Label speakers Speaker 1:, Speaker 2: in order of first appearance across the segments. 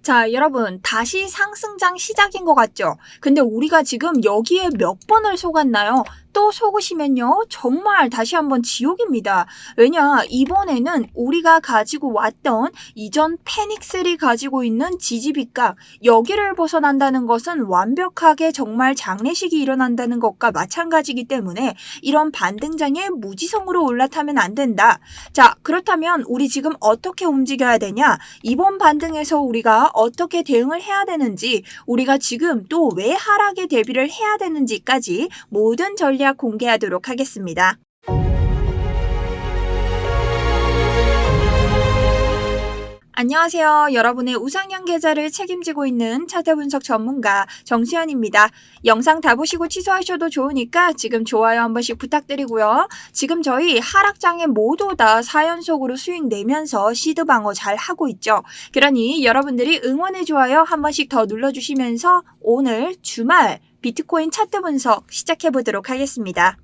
Speaker 1: 자, 여러분, 다시 상승장 시작인 것 같죠? 근데 우리가 지금 여기에 몇 번을 속았나요? 또 속으시면요, 정말 다시 한번 지옥입니다. 왜냐, 이번에는 우리가 가지고 왔던 이전 페닉셀이 가지고 있는 지지비각, 여기를 벗어난다는 것은 완벽하게 정말 장례식이 일어난다는 것과 마찬가지이기 때문에 이런 반등장에 무지성으로 올라타면 안 된다. 자, 그렇다면 우리 지금 어떻게 움직여야 되냐? 이번 반등에서 우리가 어떻게 대응을 해야 되는지, 우리가 지금 또 왜 하락에 대비를 해야 되는지까지 모든 전략 공개하도록 하겠습니다. 안녕하세요. 여러분의 우상향 계좌를 책임지고 있는 차트 분석 전문가 정수연입니다. 영상 다 보시고 취소하셔도 좋으니까 지금 좋아요 한 번씩 부탁드리고요. 지금 저희 하락장에 모두 다 4연속으로 수익 내면서 시드 방어 잘 하고 있죠. 그러니 여러분들이 응원의 좋아요 한 번씩 더 눌러주시면서 오늘 주말 비트코인 차트 분석 시작해 보도록 하겠습니다.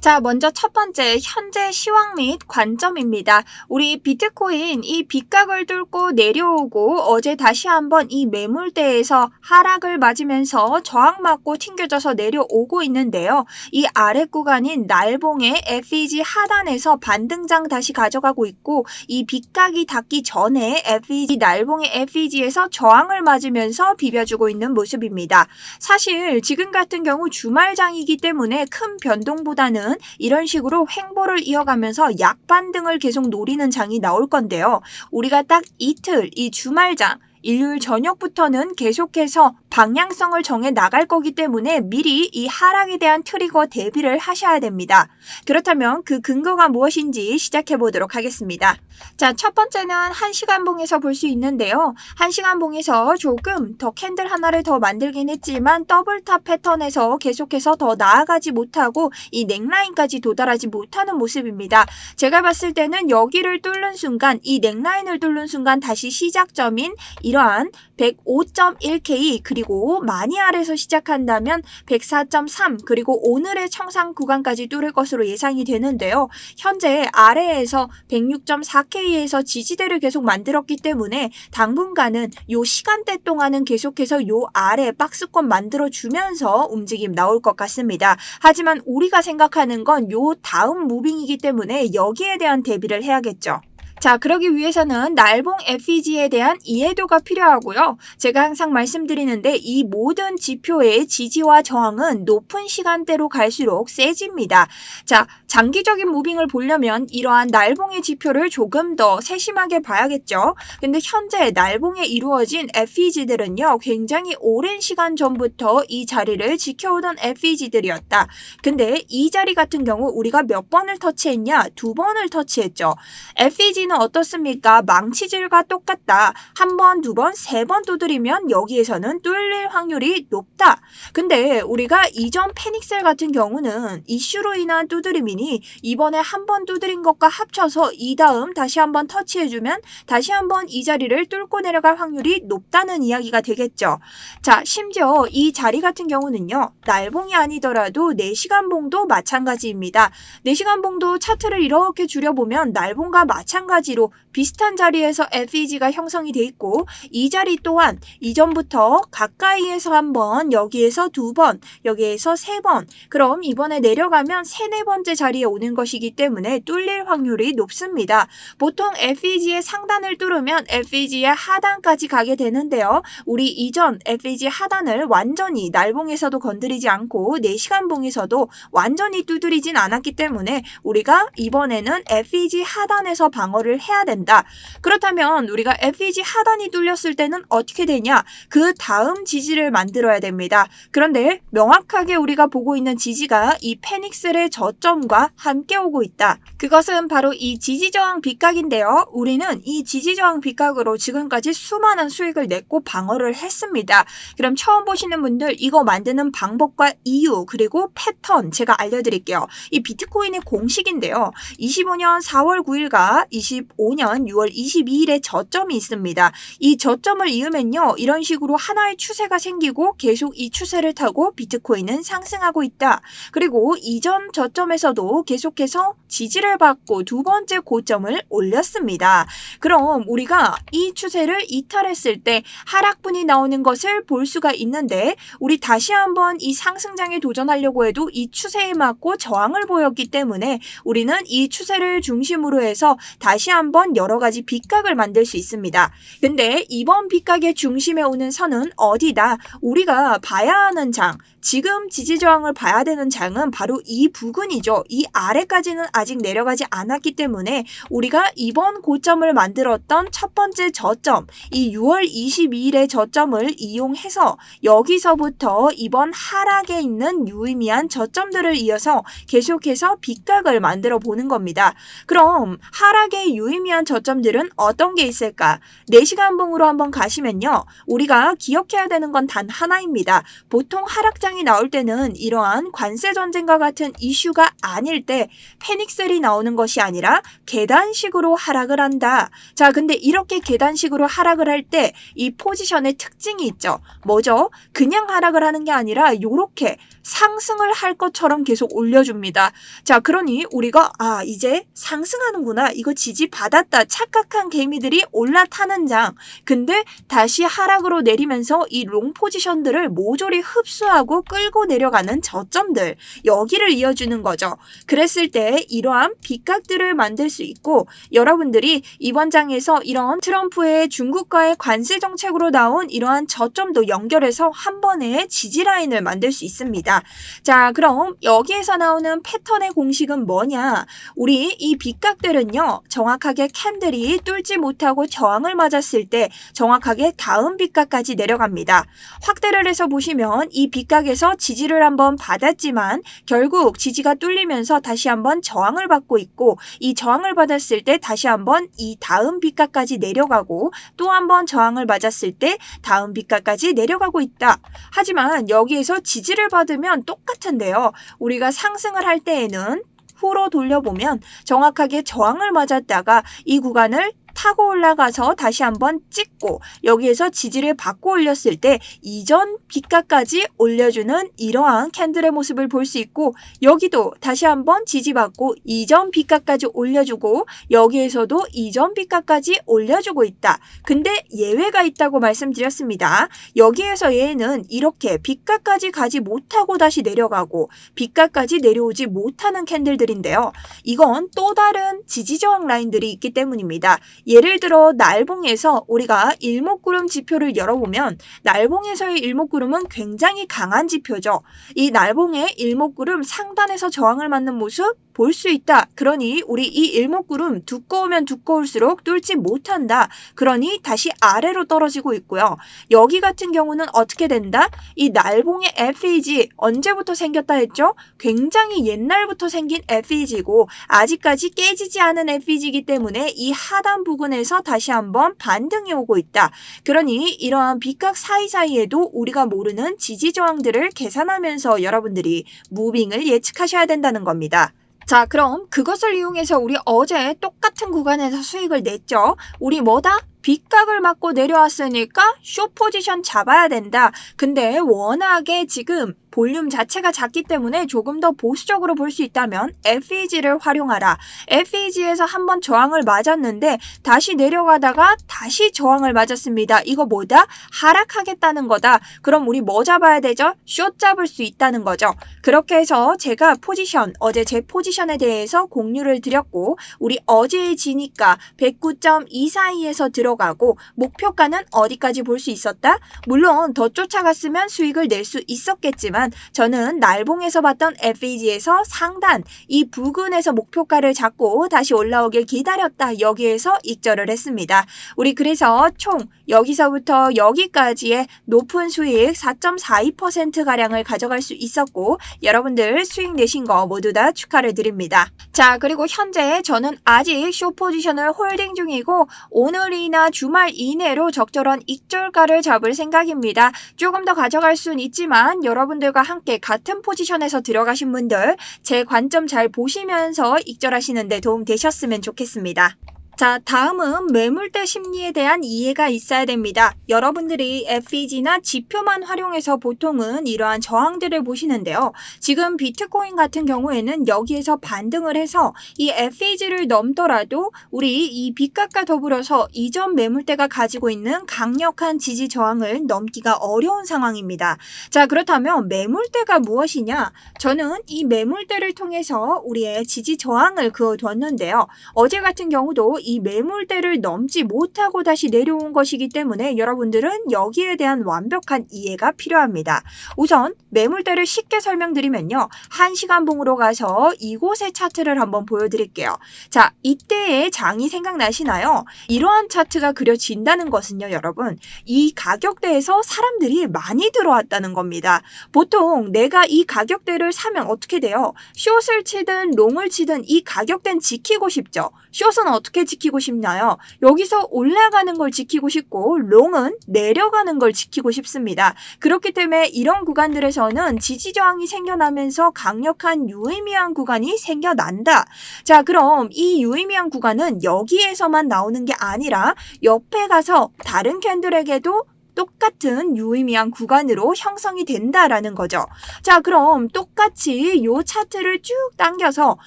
Speaker 1: 자, 먼저 첫 번째 현재 시황 및 관점입니다. 우리 비트코인 이 빗각을 뚫고 내려오고 어제 다시 한번 이 매물대에서 하락을 맞으면서 저항 맞고 튕겨져서 내려오고 있는데요. 이 아래 구간인 날봉의 FEG 하단에서 반등장 다시 가져가고 있고 이 빗각이 닿기 전에 FEG 날봉의 FEG에서 저항을 맞으면서 비벼주고 있는 모습입니다. 사실 지금 같은 경우 주말장이기 때문에 큰 변동보다는 이런 식으로 횡보를 이어가면서 약반등을 계속 노리는 장이 나올 건데요. 우리가 딱 이틀, 이 주말장, 일요일 저녁부터는 계속해서 방향성을 정해 나갈 거기 때문에 미리 이 하락에 대한 트리거 대비를 하셔야 됩니다. 그렇다면 그 근거가 무엇인지 시작해 보도록 하겠습니다. 자, 첫 번째는 1시간 봉에서 볼 수 있는데요. 1시간 봉에서 조금 더 캔들 하나를 더 만들긴 했지만 더블탑 패턴에서 계속해서 더 나아가지 못하고 이 넥라인까지 도달하지 못하는 모습입니다. 제가 봤을 때는 여기를 뚫는 순간, 이 넥라인을 뚫는 순간 다시 시작점인 이러한 105.1K 그리고 많이 아래에서 시작한다면 104.3 그리고 오늘의 청산 구간까지 뚫을 것으로 예상이 되는데요. 현재 아래에서 106.4K에서 지지대를 계속 만들었기 때문에 당분간은 요 시간대 동안은 계속해서 요 아래 박스권 만들어주면서 움직임 나올 것 같습니다. 하지만 우리가 생각하는 건 요 다음 무빙이기 때문에 여기에 대한 대비를 해야겠죠. 자, 그러기 위해서는 날봉 FEG에 대한 이해도가 필요하고요. 제가 항상 말씀드리는데 이 모든 지표의 지지와 저항은 높은 시간대로 갈수록 세집니다. 자, 장기적인 무빙을 보려면 이러한 날봉의 지표를 조금 더 세심하게 봐야겠죠. 근데 현재 날봉에 이루어진 FEG들은요, 굉장히 오랜 시간 전부터 이 자리를 지켜오던 FEG들이었다. 근데 이 자리 같은 경우 우리가 몇 번을 터치했냐? 2번을 터치했죠. FEG는 어떻습니까? 망치질과 똑같다. 한 번, 두 번, 세 번 두드리면 여기에서는 뚫릴 확률이 높다. 근데 우리가 이전 페닉셀 같은 경우는 이슈로 인한 두드림이니 이번에 한 번 두드린 것과 합쳐서 이 다음 다시 한 번 터치해주면 다시 한 번 이 자리를 뚫고 내려갈 확률이 높다는 이야기가 되겠죠. 자, 심지어 이 자리 같은 경우는요. 날봉이 아니더라도 4시간 봉도 마찬가지입니다. 4시간 봉도 차트를 이렇게 줄여보면 날봉과 마찬가지로 비슷한 자리에서 FEG가 형성이 돼 있고 이 자리 또한 이전부터 가까이에서 한 번, 여기에서 2번, 여기에서 3번, 그럼 이번에 내려가면 3, 4번째 자리에 오는 것이기 때문에 뚫릴 확률이 높습니다. 보통 FEG의 상단을 뚫으면 FEG의 하단까지 가게 되는데요. 우리 이전 FEG 하단을 완전히 날봉에서도 건드리지 않고 4시간 봉에서도 완전히 두드리진 않았기 때문에 우리가 이번에는 FEG 하단에서 방어를 해야 된다. 그렇다면 우리가 FEG 하단이 뚫렸을 때는 어떻게 되냐? 그 다음 지지를 만들어야 됩니다. 그런데 명확하게 우리가 보고 있는 지지가 이 페닉셀의 저점과 함께 오고 있다. 그것은 바로 이 지지저항 빗각인데요. 우리는 이 지지저항 빗각으로 지금까지 수많은 수익을 냈고 방어를 했습니다. 그럼 처음 보시는 분들 이거 만드는 방법과 이유 그리고 패턴 제가 알려드릴게요. 이 비트코인의 공식인데요. 25년 4월 9일과 2025년 6월 22일에 저점이 있습니다. 이 저점을 이으면요, 이런 식으로 하나의 추세가 생기고 계속 이 추세를 타고 비트코인은 상승하고 있다. 그리고 이전 저점에서도 계속해서 지지를 받고 두 번째 고점을 올렸습니다. 그럼 우리가 이 추세를 이탈했을 때 하락분이 나오는 것을 볼 수가 있는데, 우리 다시 한번 이 상승장에 도전하려고 해도 이 추세에 맞고 저항을 보였기 때문에 우리는 이 추세를 중심으로 해서 다시 한번 여러 가지 빗각을 만들 수 있습니다. 근데 이번 빗각의 중심에 오는 선은 어디다? 우리가 봐야 하는 장, 지금 지지저항을 봐야 되는 장은 바로 이 부근이죠. 이 아래까지는 아직 내려가지 않았기 때문에 우리가 이번 고점을 만들었던 첫 번째 저점, 이 6월 22일의 저점을 이용해서 여기서부터 이번 하락에 있는 유의미한 저점들을 이어서 계속해서 빗각을 만들어 보는 겁니다. 그럼 하락의 유의미한 저점들은 어떤 게 있을까? 4시간 봉으로 한번 가시면요, 우리가 기억해야 되는 건 단 하나입니다. 보통 하락장이 나올 때는 이러한 관세 전쟁과 같은 이슈가 아닐 때 패닉셀이 나오는 것이 아니라 계단식으로 하락을 한다. 자, 근데 이렇게 계단식으로 하락을 할 때 이 포지션의 특징이 있죠. 뭐죠? 그냥 하락을 하는 게 아니라 이렇게 상승을 할 것처럼 계속 올려줍니다. 자, 그러니 우리가 이제 상승하는구나, 이거 지지 받았다 착각한 개미들이 올라타는 장, 근데 다시 하락으로 내리면서 이 롱 포지션들을 모조리 흡수하고 끌고 내려가는 저점들, 여기를 이어주는 거죠. 그랬을 때 이러한 빗각들을 만들 수 있고, 여러분들이 이번 장에서 이런 트럼프의 중국과의 관세 정책으로 나온 이러한 저점도 연결해서 한 번에 지지 라인을 만들 수 있습니다. 자, 그럼 여기에서 나오는 패턴의 공식은 뭐냐? 우리 이 빗각들은요, 정확하게 캔들이 뚫지 못하고 저항을 맞았을 때 정확하게 다음 빗각까지 내려갑니다. 확대를 해서 보시면 이 빗각에서 지지를 한번 받았지만 결국 지지가 뚫리면서 다시 한번 저항을 받고 있고, 이 저항을 받았을 때 다시 한번 이 다음 빗각까지 내려가고, 또 한번 저항을 맞았을 때 다음 빗각까지 내려가고 있다. 하지만 여기에서 지지를 받으면 똑같은데요. 우리가 상승을 할 때에는 후로 돌려보면 정확하게 저항을 맞았다가 이 구간을 타고 올라가서 다시 한번 찍고 여기에서 지지를 받고 올렸을 때 이전 빗각까지 올려주는 이러한 캔들의 모습을 볼 수 있고, 여기도 다시 한번 지지받고 이전 빗각까지 올려주고 여기에서도 이전 빗각까지 올려주고 있다. 근데 예외가 있다고 말씀드렸습니다. 여기에서 얘는 이렇게 빗각까지 가지 못하고 다시 내려가고 빗각까지 내려오지 못하는 캔들들인데요. 이건 또 다른 지지저항 라인들이 있기 때문입니다. 예를 들어 날봉에서 우리가 일목구름 지표를 열어보면 날봉에서의 일목구름은 굉장히 강한 지표죠. 이 날봉의 일목구름 상단에서 저항을 맞는 모습 볼 수 있다. 그러니 우리 이 일목구름 두꺼우면 두꺼울수록 뚫지 못한다. 그러니 다시 아래로 떨어지고 있고요. 여기 같은 경우는 어떻게 된다? 이 날봉의 FEG 언제부터 생겼다 했죠? 굉장히 옛날부터 생긴 FEG고 아직까지 깨지지 않은 FEG이기 때문에 이 하단 부근에서 다시 한번 반등이 오고 있다. 그러니 이러한 빗각 사이사이에도 우리가 모르는 지지 저항들을 계산하면서 여러분들이 무빙을 예측하셔야 된다는 겁니다. 자, 그럼 그것을 이용해서 우리 어제 똑같은 구간에서 수익을 냈죠. 우리 뭐다? 빗각을 맞고 내려왔으니까 숏 포지션 잡아야 된다. 근데 워낙에 지금 볼륨 자체가 작기 때문에 조금 더 보수적으로 볼 수 있다면 FEG를 활용하라. FEG에서 한번 저항을 맞았는데 다시 내려가다가 다시 저항을 맞았습니다. 이거 뭐다? 하락하겠다는 거다. 그럼 우리 뭐 잡아야 되죠? 숏 잡을 수 있다는 거죠. 그렇게 해서 제가 포지션, 어제 제 포지션에 대해서 공유를 드렸고, 우리 어제의 지니까 109.2 사이에서 들어가고 목표가는 어디까지 볼 수 있었다? 물론 더 쫓아갔으면 수익을 낼 수 있었겠지만 저는 날봉에서 봤던 FEG에서 상단 이 부근에서 목표가를 잡고 다시 올라오길 기다렸다. 여기에서 익절을 했습니다. 우리 그래서 총 여기서부터 여기까지의 높은 수익 4.42%가량을 가져갈 수 있었고, 여러분들 수익 내신 거 모두 다 축하를 드립니다. 자, 그리고 현재 저는 아직 숏 포지션을 홀딩 중이고 오늘이나 주말 이내로 적절한 익절가를 잡을 생각입니다. 조금 더 가져갈 수는 있지만 여러분들과 함께 같은 포지션에서 들어가신 분들 제 관점 잘 보시면서 익절하시는 데 도움 되셨으면 좋겠습니다. 자, 다음은 매물대 심리에 대한 이해가 있어야 됩니다. 여러분들이 FEG나 지표만 활용해서 보통은 이러한 저항들을 보시는데요. 지금 비트코인 같은 경우에는 여기에서 반등을 해서 이 FEG를 넘더라도 우리 이 빗값과 더불어서 이전 매물대가 가지고 있는 강력한 지지 저항을 넘기가 어려운 상황입니다. 자, 그렇다면 매물대가 무엇이냐? 저는 이 매물대를 통해서 우리의 지지 저항을 그어두었는데요. 어제 같은 경우도 이 매물대를 넘지 못하고 다시 내려온 것이기 때문에 여러분들은 여기에 대한 완벽한 이해가 필요합니다. 우선 매물대를 쉽게 설명드리면요. 1시간 봉으로 가서 이곳의 차트를 한번 보여드릴게요. 자, 이때의 장이 생각나시나요? 이러한 차트가 그려진다는 것은요, 여러분. 이 가격대에서 사람들이 많이 들어왔다는 겁니다. 보통 내가 이 가격대를 사면 어떻게 돼요? 숏을 치든 롱을 치든 이 가격대는 지키고 싶죠. 숏은 어떻게 지키고 싶나요? 여기서 올라가는 걸 지키고 싶고 롱은 내려가는 걸 지키고 싶습니다. 그렇기 때문에 이런 구간들에서는 지지저항이 생겨나면서 강력한 유의미한 구간이 생겨난다. 자, 그럼 이 유의미한 구간은 여기에서만 나오는 게 아니라 옆에 가서 다른 캔들에게도 똑같은 유의미한 구간으로 형성이 된다라는 거죠. 자, 그럼 똑같이 이 차트를 쭉 당겨서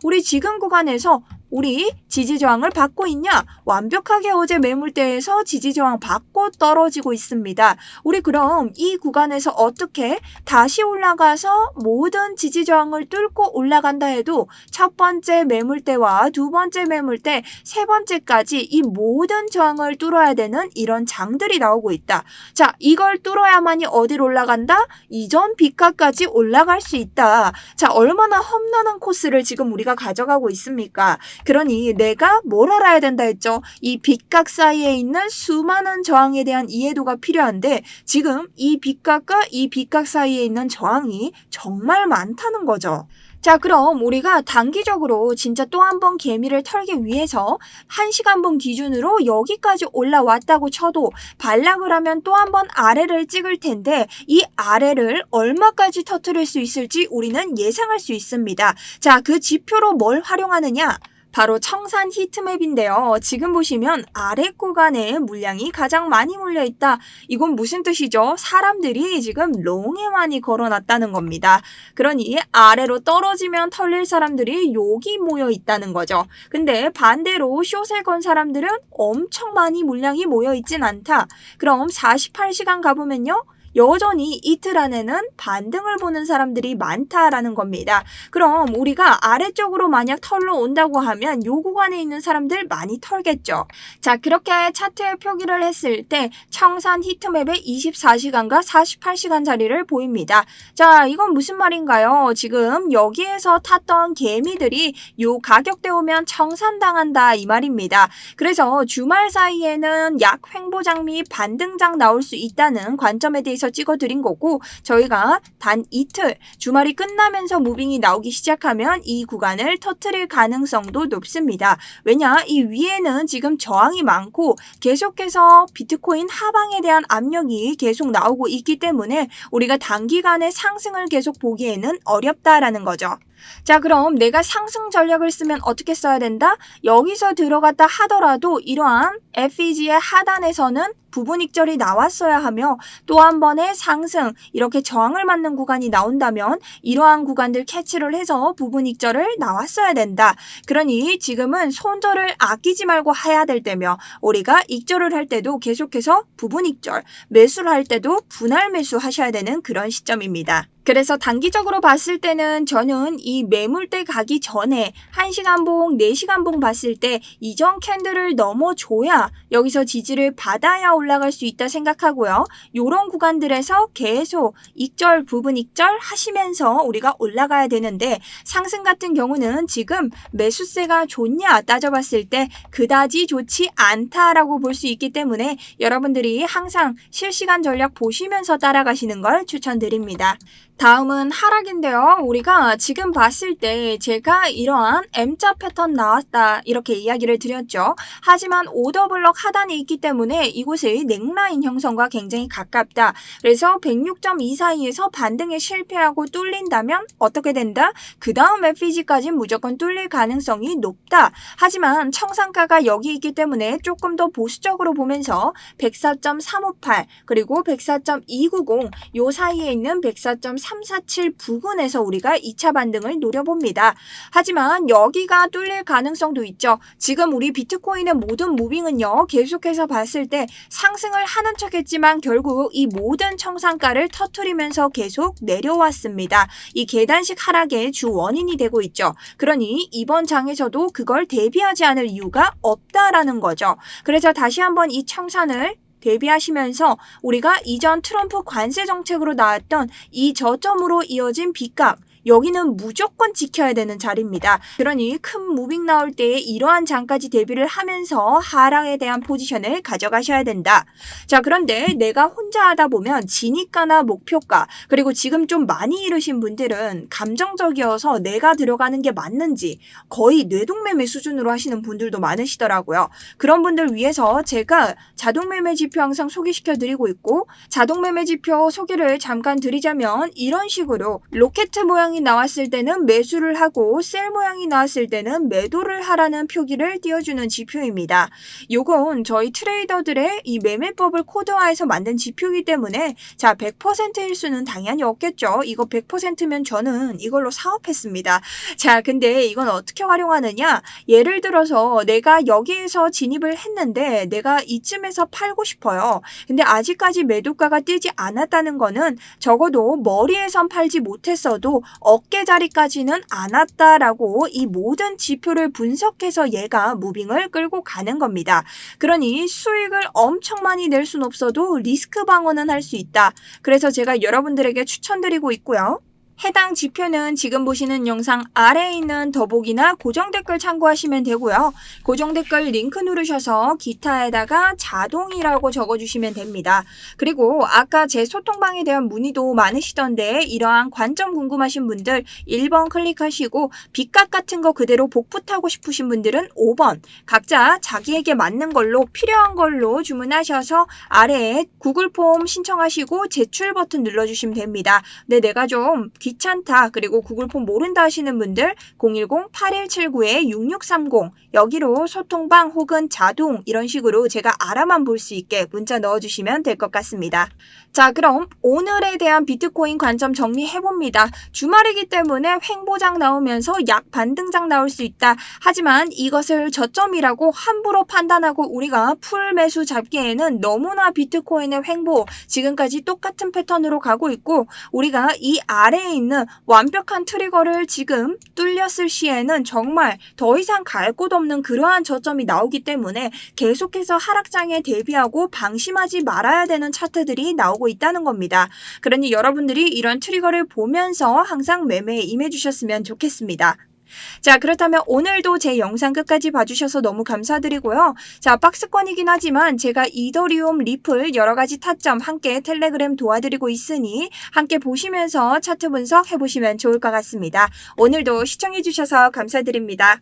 Speaker 1: 우리 지금 구간에서 우리 지지저항을 받고 있냐? 완벽하게 어제 매물대에서 지지저항 받고 떨어지고 있습니다. 우리 그럼 이 구간에서 어떻게 다시 올라가서 모든 지지저항을 뚫고 올라간다 해도 첫 번째 매물대와 두 번째 매물대, 세 번째까지 이 모든 저항을 뚫어야 되는 이런 장들이 나오고 있다. 자, 이걸 뚫어야만이 어디로 올라간다? 이전 빗값까지 올라갈 수 있다. 자, 얼마나 험난한 코스를 지금 우리가 가져가고 있습니까? 그러니 내가 뭘 알아야 된다 했죠? 이 빗각 사이에 있는 수많은 저항에 대한 이해도가 필요한데 지금 이 빗각과 이 빗각 사이에 있는 저항이 정말 많다는 거죠. 자, 그럼 우리가 단기적으로 진짜 또 한 번 개미를 털기 위해서 1시간 봉 기준으로 여기까지 올라왔다고 쳐도 반락을 하면 또 한 번 아래를 찍을 텐데 이 아래를 얼마까지 터뜨릴 수 있을지 우리는 예상할 수 있습니다. 자, 그 지표로 뭘 활용하느냐? 바로 청산 히트맵인데요. 지금 보시면 아래 구간에 물량이 가장 많이 몰려있다. 이건 무슨 뜻이죠? 사람들이 지금 롱에 많이 걸어놨다는 겁니다. 그러니 아래로 떨어지면 털릴 사람들이 여기 모여 있다는 거죠. 근데 반대로 숏을 건 사람들은 엄청 많이 물량이 모여있진 않다. 그럼 48시간 가보면요. 여전히 이틀 안에는 반등을 보는 사람들이 많다라는 겁니다. 그럼 우리가 아래쪽으로 만약 털러 온다고 하면 요 구간에 있는 사람들 많이 털겠죠. 자, 그렇게 차트에 표기를 했을 때 청산 히트맵에 24시간과 48시간짜리를 보입니다. 자, 이건 무슨 말인가요? 지금 여기에서 탔던 개미들이 요 가격대 오면 청산당한다 이 말입니다. 그래서 주말 사이에는 약 횡보장 및 반등장 나올 수 있다는 관점에 대해서 찍어드린 거고 저희가 단 이틀 주말이 끝나면서 무빙이 나오기 시작하면 이 구간을 터뜨릴 가능성도 높습니다. 왜냐? 이 위에는 지금 저항이 많고 계속해서 비트코인 하방에 대한 압력이 계속 나오고 있기 때문에 우리가 단기간에 상승을 계속 보기에는 어렵다라는 거죠. 자, 그럼 내가 상승 전략을 쓰면 어떻게 써야 된다? 여기서 들어갔다 하더라도 이러한 FEG의 하단에서는 부분 익절이 나왔어야 하며 또 한 번의 상승, 이렇게 저항을 맞는 구간이 나온다면 이러한 구간들 캐치를 해서 부분 익절을 나왔어야 된다. 그러니 지금은 손절을 아끼지 말고 해야 될 때며 우리가 익절을 할 때도 계속해서 부분 익절, 매수를 할 때도 분할 매수 하셔야 되는 그런 시점입니다. 그래서 단기적으로 봤을 때는 저는 이 매물대 가기 전에 1시간 봉, 4시간 봉 봤을 때 이전 캔들을 넘어줘야 여기서 지지를 받아야 올라갈 수 있다 생각하고요. 이런 구간들에서 계속 익절, 부분 익절 하시면서 우리가 올라가야 되는데 상승 같은 경우는 지금 매수세가 좋냐 따져봤을 때 그다지 좋지 않다라고 볼 수 있기 때문에 여러분들이 항상 실시간 전략 보시면서 따라가시는 걸 추천드립니다. 다음은 하락인데요. 우리가 지금 봤을 때 제가 이러한 M자 패턴 나왔다 이렇게 이야기를 드렸죠. 하지만 오더블럭 하단에 있기 때문에 이곳의 넥라인 형성과 굉장히 가깝다. 그래서 106.2 사이에서 반등에 실패하고 뚫린다면 어떻게 된다? 그 다음 FEG까지 무조건 뚫릴 가능성이 높다. 하지만 청산가가 여기 있기 때문에 조금 더 보수적으로 보면서 104.358 그리고 104.290 요 사이에 있는 104.347 부근에서 우리가 2차 반등을 노려봅니다. 하지만 여기가 뚫릴 가능성도 있죠. 지금 우리 비트코인의 모든 무빙은요. 계속해서 봤을 때 상승을 하는 척했지만 결국 이 모든 청산가를 터트리면서 계속 내려왔습니다. 이 계단식 하락의 주 원인이 되고 있죠. 그러니 이번 장에서도 그걸 대비하지 않을 이유가 없다라는 거죠. 그래서 다시 한번 이 청산을 대비하시면서 우리가 이전 트럼프 관세 정책으로 나왔던 이 저점으로 이어진 B값 여기는 무조건 지켜야 되는 자리입니다. 그러니 큰 무빙 나올 때에 이러한 장까지 대비를 하면서 하락에 대한 포지션을 가져가셔야 된다. 자, 그런데 내가 혼자 하다 보면 진입가나 목표가 그리고 지금 좀 많이 이르신 분들은 감정적이어서 내가 들어가는 게 맞는지 거의 뇌동매매 수준으로 하시는 분들도 많으시더라고요. 그런 분들 위해서 제가 자동매매 지표 항상 소개시켜 드리고 있고 자동매매 지표 소개를 잠깐 드리자면 이런 식으로 로켓 모양이 나왔을 때는 매수를 하고 셀 모양이 나왔을 때는 매도를 하라는 표기를 띄워주는 지표입니다. 요건 저희 트레이더들의 이 매매법을 코드화해서 만든 지표이기 때문에 자 100%일 수는 당연히 없겠죠. 이거 100%면 저는 이걸로 사업했습니다. 자 근데 이건 어떻게 활용하느냐 예를 들어서 내가 여기에서 진입을 했는데 내가 이쯤에서 팔고 싶어요. 근데 아직까지 매도가가 뜨지 않았다는 거는 적어도 머리에선 팔지 못했어도 어깨 자리까지는 안 왔다라고 이 모든 지표를 분석해서 얘가 무빙을 끌고 가는 겁니다. 그러니 수익을 엄청 많이 낼 순 없어도 리스크 방어는 할 수 있다. 그래서 제가 여러분들에게 추천드리고 있고요. 해당 지표는 지금 보시는 영상 아래에 있는 더보기나 고정 댓글 참고하시면 되고요. 고정 댓글 링크 누르셔서 기타에다가 자동이라고 적어주시면 됩니다. 그리고 아까 제 소통방에 대한 문의도 많으시던데 이러한 관점 궁금하신 분들 1번 클릭하시고 빚값 같은 거 그대로 복붙하고 싶으신 분들은 5번 각자 자기에게 맞는 걸로 필요한 걸로 주문하셔서 아래에 구글 폼 신청하시고 제출 버튼 눌러주시면 됩니다. 네, 내가 좀 귀찮다 그리고 구글 폼 모른다 하시는 분들 010-8179-6630 여기로 소통방 혹은 자동 이런 식으로 제가 알아만 볼 수 있게 문자 넣어주시면 될 것 같습니다. 자 그럼 오늘에 대한 비트코인 관점 정리해봅니다. 주말이기 때문에 횡보장 나오면서 약 반등장 나올 수 있다. 하지만 이것을 저점이라고 함부로 판단하고 우리가 풀 매수 잡기에는 너무나 비트코인의 횡보 지금까지 똑같은 패턴으로 가고 있고 우리가 이 아래에 있는 완벽한 트리거를 지금 뚫렸을 시에는 정말 더 이상 갈 곳 없는 그러한 저점이 나오기 때문에 계속해서 하락장에 대비하고 방심하지 말아야 되는 차트들이 나오고 있다는 겁니다. 그러니 여러분들이 이런 트리거를 보면서 항상 매매에 임해주셨으면 좋겠습니다. 자 그렇다면 오늘도 제 영상 끝까지 봐주셔서 너무 감사드리고요. 자 박스권이긴 하지만 제가 이더리움, 리플 여러가지 타점 함께 텔레그램 도와드리고 있으니 함께 보시면서 차트 분석 해보시면 좋을 것 같습니다. 오늘도 시청해주셔서 감사드립니다.